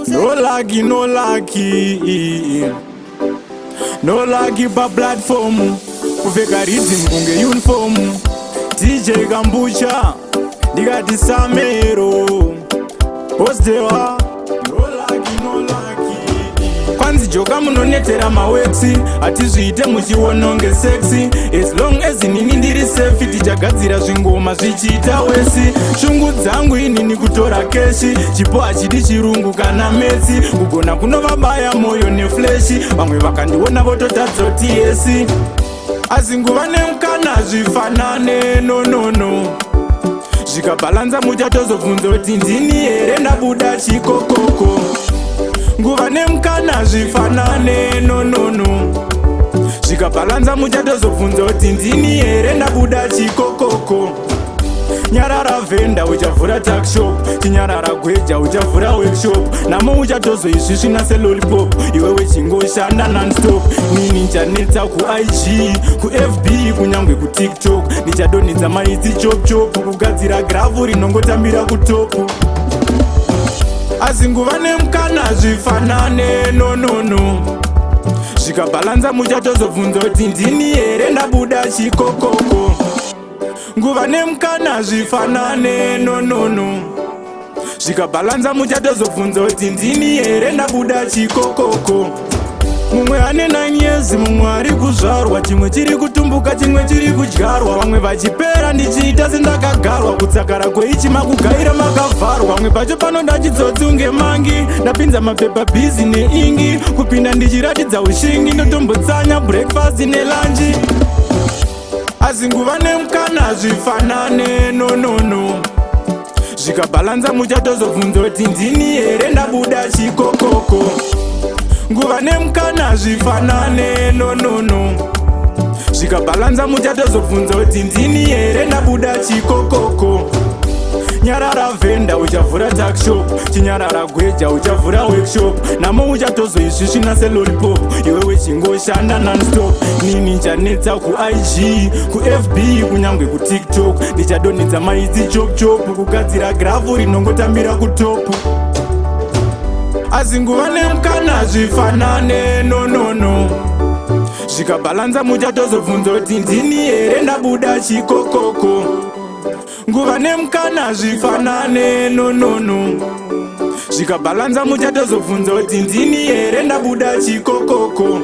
No lucky, no lucky. No lucky pa platform. Kuveka Riddim kunge uniform. DJ Kambucha ndikati Samero Osdewa. No lucky, no lucky. Kwanzi joka munonetera mawexi atizviite muchiononge sexy. As long as inini ndiri safe tichagadzira zvingoma zvichiita wesi. Shungu dzangu inini kutora keshi. Chipo hachidi chirungu kana metsi. Kugona kunovabaya moyo nefleshi. Vamwe vakandiona vototadzoti yesi. Asi nguva nemukana zvifanane no. Zvikabhalanza muchatozobvunza kuti ndini here ndabuda chikokoko. Nguva nemukana zvifanane no. Zvikabhalanza muchatozobvunza kuti ndini here ndabuda chikokoko. Nyarara venda uchavhura tuckshop, chinyarara gweja uchavhura workshop. Namo uchatozoisvisvina selolipop, iwewe chingoshanda nonstop. Nini nchanetsa kuIG, kuFB, kunyangwe kuTikTok. Ndichadonhedza maitsi chop kugadzira grafu rinongotambira kutopu. Asi nguva nemukana zvifanane no. Zvikabhalanza muchatozobvunza kuti ndini here ndabuda chikokoko. Nguva nemukana zvifanane no. Zvikabhalanza muchatozobvunza kuti ndini here ndabuda chikokoko. Mumwe ane 9 years, mumwe ari kuzvarwa, chimwe chiri kutumbuka, chimwe chiri kudyarwa. Vamwe vachipera ndichiita sendakagarwa, kutsakara kweichima kugaira makavharwa. Vamwe pacho panoda chidzodzi unge mangi, ndapinza mapepa bhizi neingi. Kupinda ndichiratidza ushingi, ndotombotsanya breakfast nelanji. Asi nguva nemukana zvifanane no. Zvikabhalanza muchatozobvunza kuti ndini here ndabuda chikokoko. Nguva nemukana zvifanane no. Zvikabhalanza muchatozobvunza kuti ndini here ndabuda chikokoko. Nyarara venda uchavhura tuckshop, chinyarara gweja uchavhura workshop. Namo uchatozoisvisvina selolipop, iwewe chingoshanda nonstop. Nini nchanetsa kuIG, kuFB, kunyangwe kuTikTok. Ndichadonhedza maitsi chop kugadzira grafu rinongotambira kutopu. Asi nguva nemukana zvifanane no. Zvikabhalanza muchatozobvunza kuti ndini here ndabuda chikokoko. Nguva nemukana zvifanane no. Zvikabhalanza muchatozobvunza kuti ndini here ndabuda chikokoko.